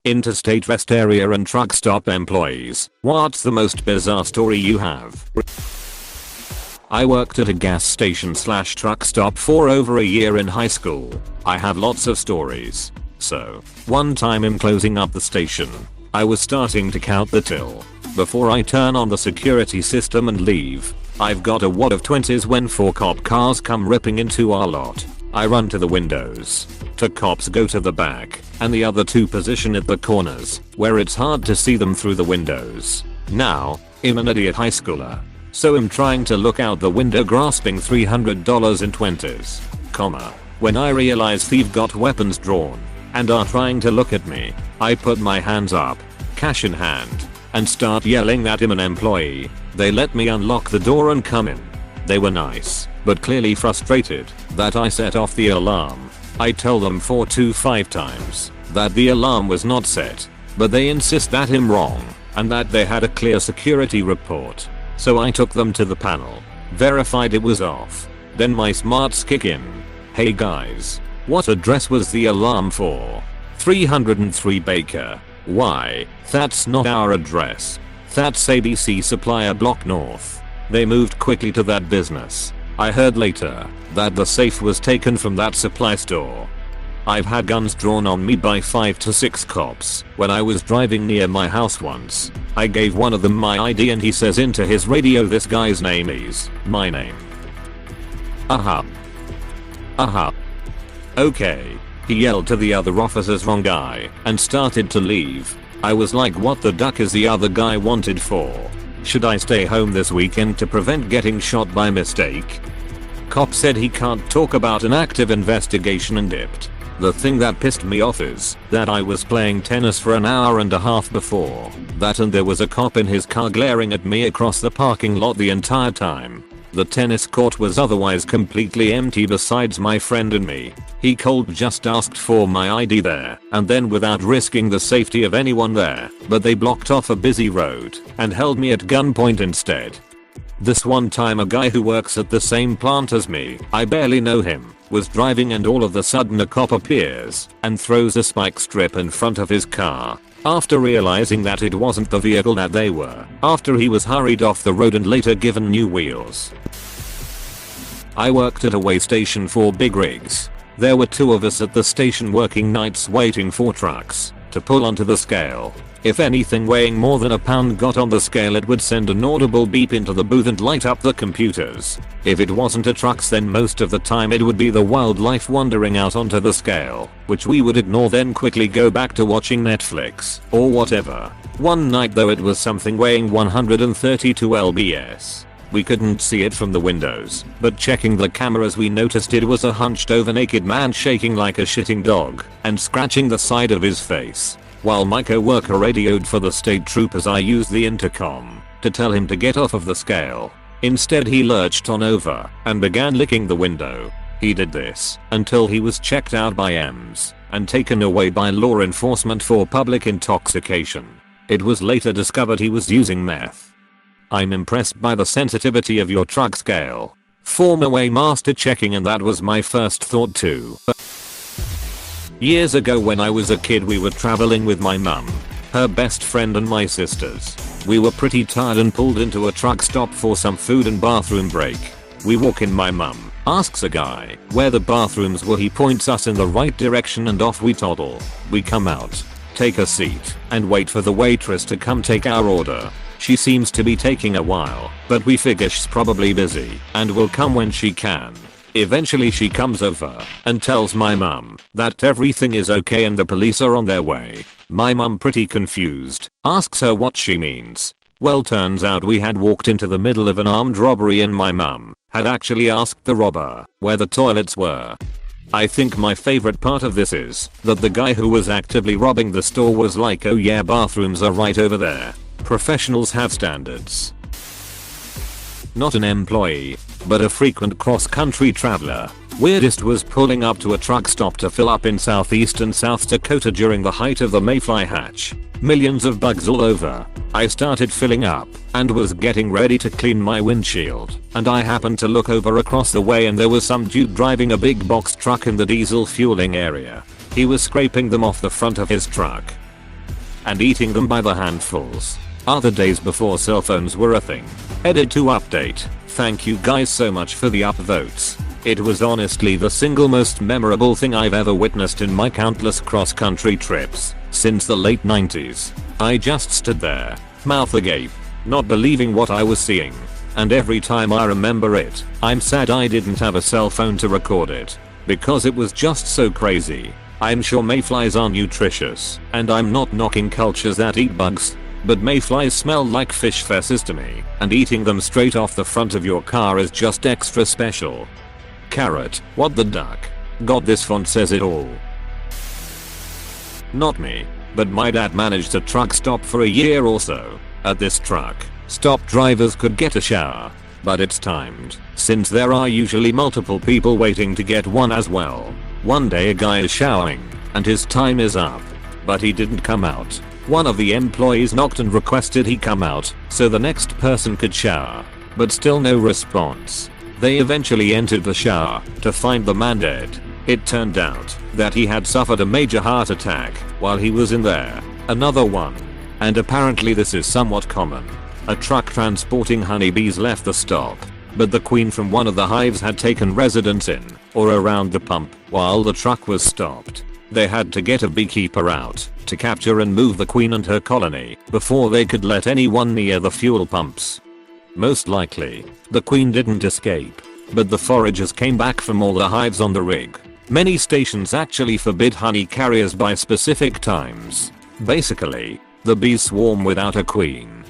Interstate rest area and truck stop employees. What's the most bizarre story you have? I worked at a gas station / truck stop for over a year in high school. I have lots of stories. So, one time in closing up the station, I was starting to count the till. Before I turn on the security system and leave, I've got a wad of 20s when 4 cop cars come ripping into our lot. I run to the windows. 2 cops go to the back, and the other 2 position at the corners, where it's hard to see them through the windows. Now, I'm an idiot high schooler, so I'm trying to look out the window grasping $300 in 20s, when I realize they've got weapons drawn, and are trying to look at me. I put my hands up, cash in hand, and start yelling that I'm an employee. They let me unlock the door and come in. They were nice, but clearly frustrated that I set off the alarm. I tell them 4 to 5 times that the alarm was not set, but they insist that I'm wrong and that they had a clear security report. So I took them to the panel, verified it was off. Then my smarts kick in. Hey guys, what address was the alarm for? 303 Baker. Why? That's not our address. That's ABC Supplier Block North. They moved quickly to that business. I heard later that the safe was taken from that supply store. I've had guns drawn on me by 5 to 6 cops when I was driving near my house once. I gave one of them my ID and he says into his radio this guy's name is my name. Okay. He yelled to the other officers wrong guy and started to leave. I was like, what the duck is the other guy wanted for? Should I stay home this weekend to prevent getting shot by mistake? Cop said he can't talk about an active investigation and dipped. The thing that pissed me off is that I was playing tennis for an hour and a half before that and there was a cop in his car glaring at me across the parking lot the entire time. The tennis court was otherwise completely empty besides my friend and me. He cold just asked for my ID there and then without risking the safety of anyone there, but they blocked off a busy road and held me at gunpoint instead. This one time a guy who works at the same plant as me, I barely know him, was driving and all of a sudden a cop appears and throws a spike strip in front of his car. After realizing that it wasn't the vehicle that they were, after he was hurried off the road and later given new wheels. I worked at a weigh station for big rigs. There were 2 of us at the station working nights waiting for trucks to pull onto the scale. If anything weighing more than a pound got on the scale it would send an audible beep into the booth and light up the computers. If it wasn't a trucks then most of the time it would be the wildlife wandering out onto the scale, which we would ignore then quickly go back to watching Netflix or whatever. One night though it was something weighing 132 lbs. We couldn't see it from the windows, but checking the cameras we noticed it was a hunched over naked man shaking like a shitting dog and scratching the side of his face. While my co-worker radioed for the state troopers I used the intercom to tell him to get off of the scale. Instead he lurched on over and began licking the window. He did this until he was checked out by EMS and taken away by law enforcement for public intoxication. It was later discovered he was using meth. I'm impressed by the sensitivity of your truck scale. Former weighmaster checking and that was my first thought too. Years ago when I was a kid we were traveling with my mum, her best friend and my sisters. We were pretty tired and pulled into a truck stop for some food and bathroom break. We walk in, my mum asks a guy where the bathrooms were, he points us in the right direction and off we toddle. We come out, take a seat, and wait for the waitress to come take our order. She seems to be taking a while, but we figure she's probably busy and will come when she can. Eventually she comes over and tells my mum that everything is okay and the police are on their way. My mum, pretty confused, asks her what she means. Well, turns out we had walked into the middle of an armed robbery and my mum had actually asked the robber where the toilets were. I think my favorite part of this is that the guy who was actively robbing the store was like, oh yeah, bathrooms are right over there. Professionals have standards. Not an employee, but a frequent cross-country traveler. Weirdest was pulling up to a truck stop to fill up in southeast and South Dakota during the height of the Mayfly hatch. Millions of bugs all over. I started filling up and was getting ready to clean my windshield, and I happened to look over across the way and there was some dude driving a big box truck in the diesel fueling area. He was scraping them off the front of his truck. and eating them by the handfuls. Other days before cell phones were a thing. Edit to update. Thank you guys so much for the upvotes. It was honestly the single most memorable thing I've ever witnessed in my countless cross-country trips since the late 90s. I just stood there, mouth agape, not believing what I was seeing. And every time I remember it, I'm sad I didn't have a cell phone to record it. Because it was just so crazy. I'm sure mayflies are nutritious, and I'm not knocking cultures that eat bugs. But mayflies smell like fish feces to me, and eating them straight off the front of your car is just extra special. Carrot, what the duck? God, this font says it all. Not me, but my dad managed a truck stop for a year or so. At this truck stop, drivers could get a shower, but it's timed, since there are usually multiple people waiting to get one as well. One day a guy is showering, and his time is up, but he didn't come out. One of the employees knocked and requested he come out, so the next person could shower, but still no response. They eventually entered the shower to find the man dead. It turned out that he had suffered a major heart attack while he was in there. Another one. And apparently this is somewhat common. A truck transporting honeybees left the stop, but the queen from one of the hives had taken residence in or around the pump while the truck was stopped. They had to get a beekeeper out to capture and move the queen and her colony before they could let anyone near the fuel pumps. Most likely, the queen didn't escape, but the foragers came back from all the hives on the rig. Many stations actually forbid honey carriers by specific times. Basically, the bees swarm without a queen.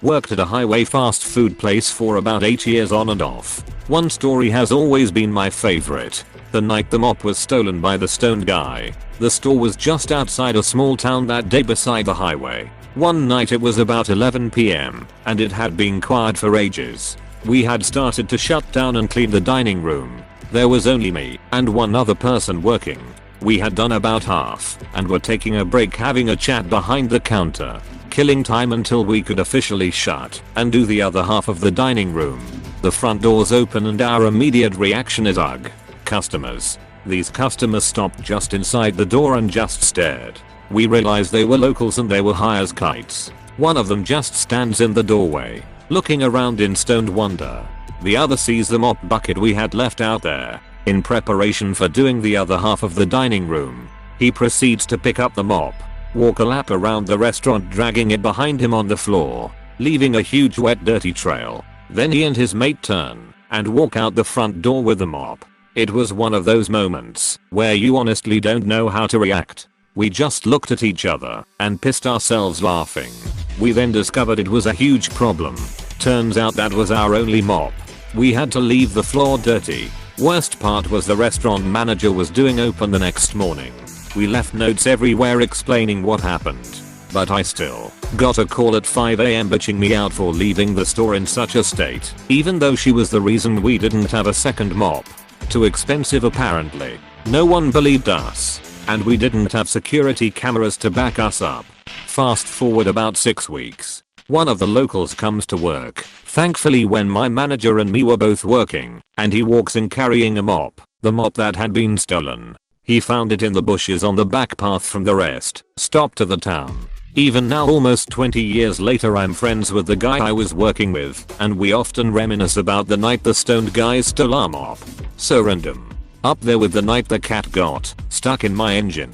Worked at a highway fast food place for about 8 years on and off. One story has always been my favorite. The night the mop was stolen by the stoned guy. The store was just outside a small town that day beside the highway. One night it was about 11 PM, and it had been quiet for ages. We had started to shut down and clean the dining room. There was only me and one other person working. We had done about half and were taking a break, having a chat behind the counter, killing time until we could officially shut and do the other half of the dining room. The front doors open and our immediate reaction is ugh. Customers. These customers stopped just inside the door and just stared. We realized they were locals and they were high as kites. One of them just stands in the doorway, looking around in stoned wonder. The other sees the mop bucket we had left out there. In preparation for doing the other half of the dining room, he proceeds to pick up the mop, walk a lap around the restaurant dragging it behind him on the floor, leaving a huge wet dirty trail. Then he and his mate turn and walk out the front door with the mop. It was one of those moments where you honestly don't know how to react. We just looked at each other and pissed ourselves laughing. We then discovered it was a huge problem. Turns out that was our only mop. We had to leave the floor dirty. Worst part was the restaurant manager was doing open the next morning. We left notes everywhere explaining what happened. But I still got a call at 5 AM bitching me out for leaving the store in such a state, even though she was the reason we didn't have a second mop. Too expensive apparently. No one believed us. And we didn't have security cameras to back us up. Fast forward about 6 weeks. One of the locals comes to work, thankfully when my manager and me were both working, and he walks in carrying a mop, the mop that had been stolen. He found it in the bushes on the back path from the rest stop to the town. Even now, almost 20 years later, I'm friends with the guy I was working with, and we often reminisce about the night the stoned guy stole our mop. So random. Up there with the night the cat got stuck in my engine.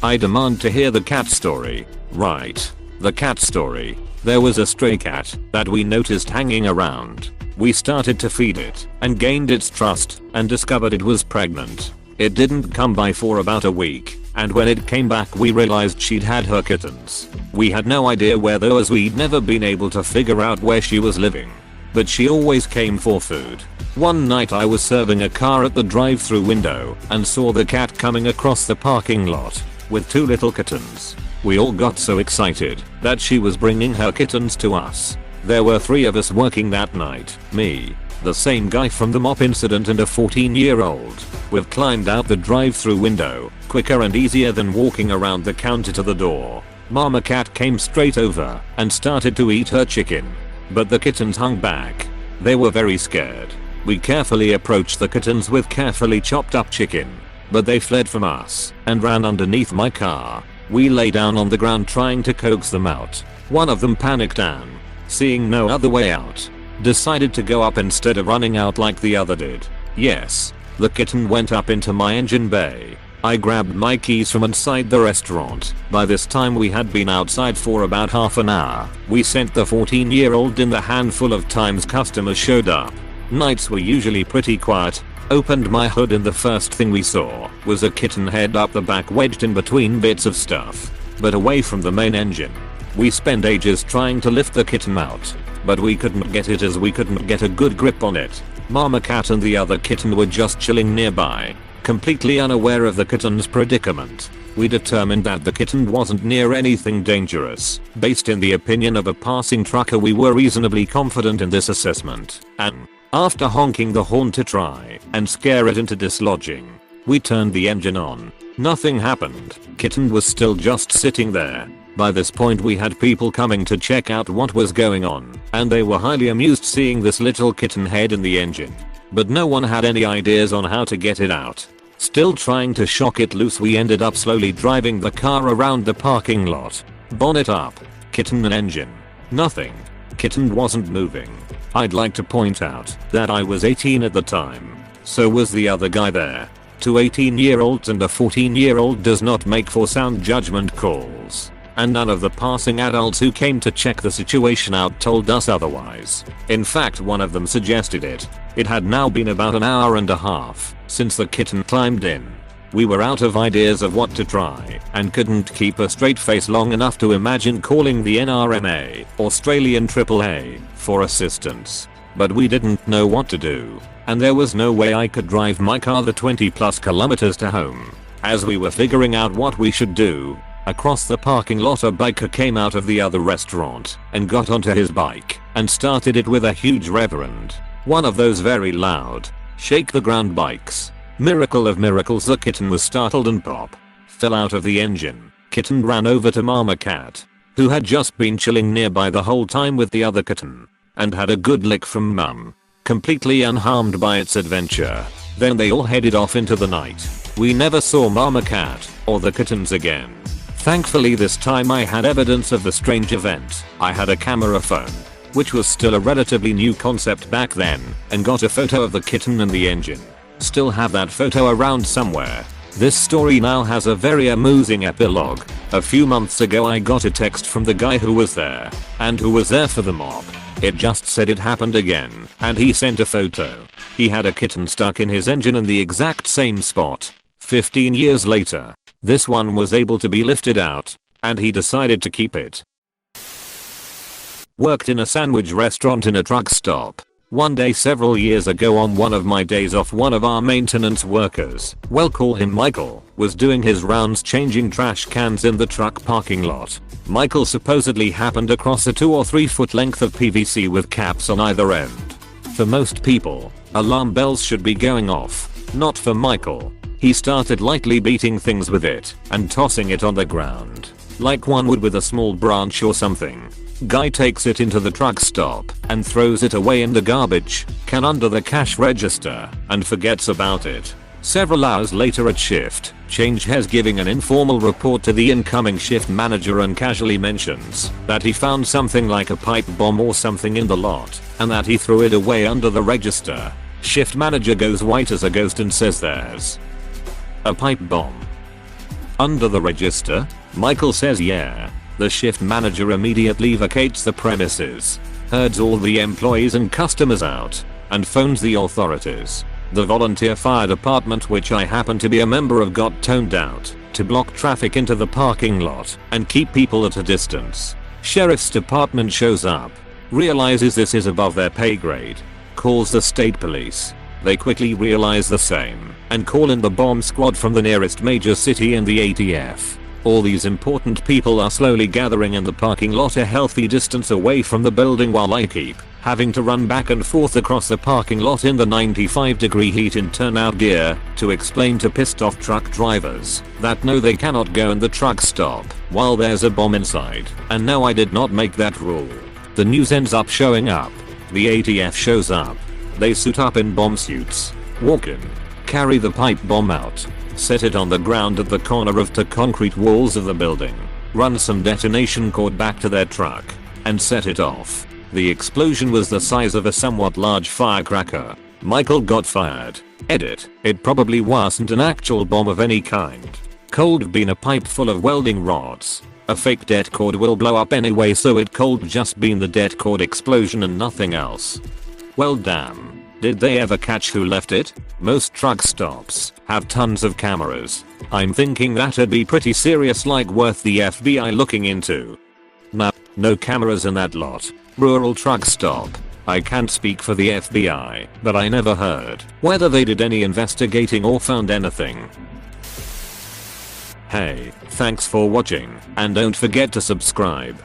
I demand to hear the cat story. Right. The cat story. There was a stray cat that we noticed hanging around. We started to feed it and gained its trust and discovered it was pregnant. It didn't come by for about a week, and when it came back we realized she'd had her kittens. We had no idea where they were, as we'd never been able to figure out where she was living. But she always came for food. One night I was serving a car at the drive-through window and saw the cat coming across the parking lot with 2 little kittens. We all got so excited that she was bringing her kittens to us. There were 3 of us working that night. Me, the same guy from the mop incident, and a 14-year-old. We've climbed out the drive-through window quicker and easier than walking around the counter to the door. Mama cat came straight over and started to eat her chicken. But the kittens hung back. They were very scared. We carefully approached the kittens with carefully chopped up chicken, but they fled from us and ran underneath my car. We lay down on the ground trying to coax them out. One of them panicked and, seeing no other way out, decided to go up instead of running out like the other did. Yes, the kitten went up into my engine bay. I grabbed my keys from inside the restaurant. By this time we had been outside for about half an hour. We sent the 14-year-old in the handful of times customers showed up. Nights were usually pretty quiet. Opened my hood and the first thing we saw was a kitten head up the back wedged in between bits of stuff, but away from the main engine. We spent ages trying to lift the kitten out, but we couldn't get it as we couldn't get a good grip on it. Mama cat and the other kitten were just chilling nearby, completely unaware of the kitten's predicament. We determined that the kitten wasn't near anything dangerous. Based in the opinion of a passing trucker, we were reasonably confident in this assessment, and after honking the horn to try and scare it into dislodging, we turned the engine on. Nothing happened. Kitten was still just sitting there. By this point we had people coming to check out what was going on, and they were highly amused seeing this little kitten head in the engine. But no one had any ideas on how to get it out. Still trying to shock it loose, we ended up slowly driving the car around the parking lot. Bonnet up. Kitten and engine. Nothing. Kitten wasn't moving. I'd like to point out that I was 18 at the time. So was the other guy there. 2 18-year-olds and a 14-year-old does not make for sound judgment calls. And none of the passing adults who came to check the situation out told us otherwise. In fact, one of them suggested it. It had now been about an hour and a half since the kitten climbed in. We were out of ideas of what to try and couldn't keep a straight face long enough to imagine calling the NRMA, Australian AAA, for assistance. But we didn't know what to do, and there was no way I could drive my car the 20+ kilometers to home. As we were figuring out what we should do, across the parking lot a biker came out of the other restaurant and got onto his bike and started it with a huge reverend. One of those very loud, shake the ground bikes. Miracle of miracles, the kitten was startled and pop fell out of the engine. Kitten ran over to Mama Cat, who had just been chilling nearby the whole time with the other kitten, and had a good lick from Mum, completely unharmed by its adventure. Then they all headed off into the night. We never saw Mama Cat or the kittens again. Thankfully this time I had evidence of the strange event. I had a camera phone, which was still a relatively new concept back then, and got a photo of the kitten and the engine. Still have that photo around somewhere. This story now has a very amusing epilogue. A few months ago I got a text from the guy who was there, and who was there for the mob. It just said it happened again, and he sent a photo. He had a kitten stuck in his engine in the exact same spot. 15 years later, this one was able to be lifted out, and he decided to keep it. Worked in a sandwich restaurant in a truck stop. One day several years ago, on one of my days off, one of our maintenance workers, we'll call him Michael, was doing his rounds changing trash cans in the truck parking lot. Michael supposedly happened across a 2 or 3 foot length of PVC with caps on either end. For most people, alarm bells should be going off. Not for Michael. He started lightly beating things with it and tossing it on the ground, like one would with a small branch or something. Guy takes it into the truck stop and throws it away in the garbage can under the cash register and forgets about it. Several hours later at shift, change has giving an informal report to the incoming shift manager and casually mentions that he found something like a pipe bomb or something in the lot and that he threw it away under the register. Shift manager goes white as a ghost and says there's a pipe bomb under the register. Michael says yeah. The shift manager immediately vacates the premises, herds all the employees and customers out, and phones the authorities. The volunteer fire department, which I happen to be a member of, got toned out to block traffic into the parking lot and keep people at a distance. Sheriff's department shows up, realizes this is above their pay grade, calls the state police. They quickly realize the same and call in the bomb squad from the nearest major city and the ATF. All these important people are slowly gathering in the parking lot a healthy distance away from the building, while I keep having to run back and forth across the parking lot in the 95-degree heat in turnout gear to explain to pissed off truck drivers that no, they cannot go in the truck stop while there's a bomb inside. And no, I did not make that rule. The news ends up showing up. The ATF shows up. They suit up in bomb suits, walk in, carry the pipe bomb out, Set it on the ground at the corner of the concrete walls of the building. Run some detonation cord back to their truck. And set it off. The explosion was the size of a somewhat large firecracker. Michael got fired. Edit. It probably wasn't an actual bomb of any kind. Cold been a pipe full of welding rods. A fake det cord will blow up anyway, so it cold just been the det cord explosion and nothing else. Well damn. Did they ever catch who left it? Most truck stops have tons of cameras. I'm thinking that'd be pretty serious, like worth the FBI looking into. Nah, no cameras in that lot. Rural truck stop. I can't speak for the FBI, but I never heard whether they did any investigating or found anything. Hey, thanks for watching, and don't forget to subscribe.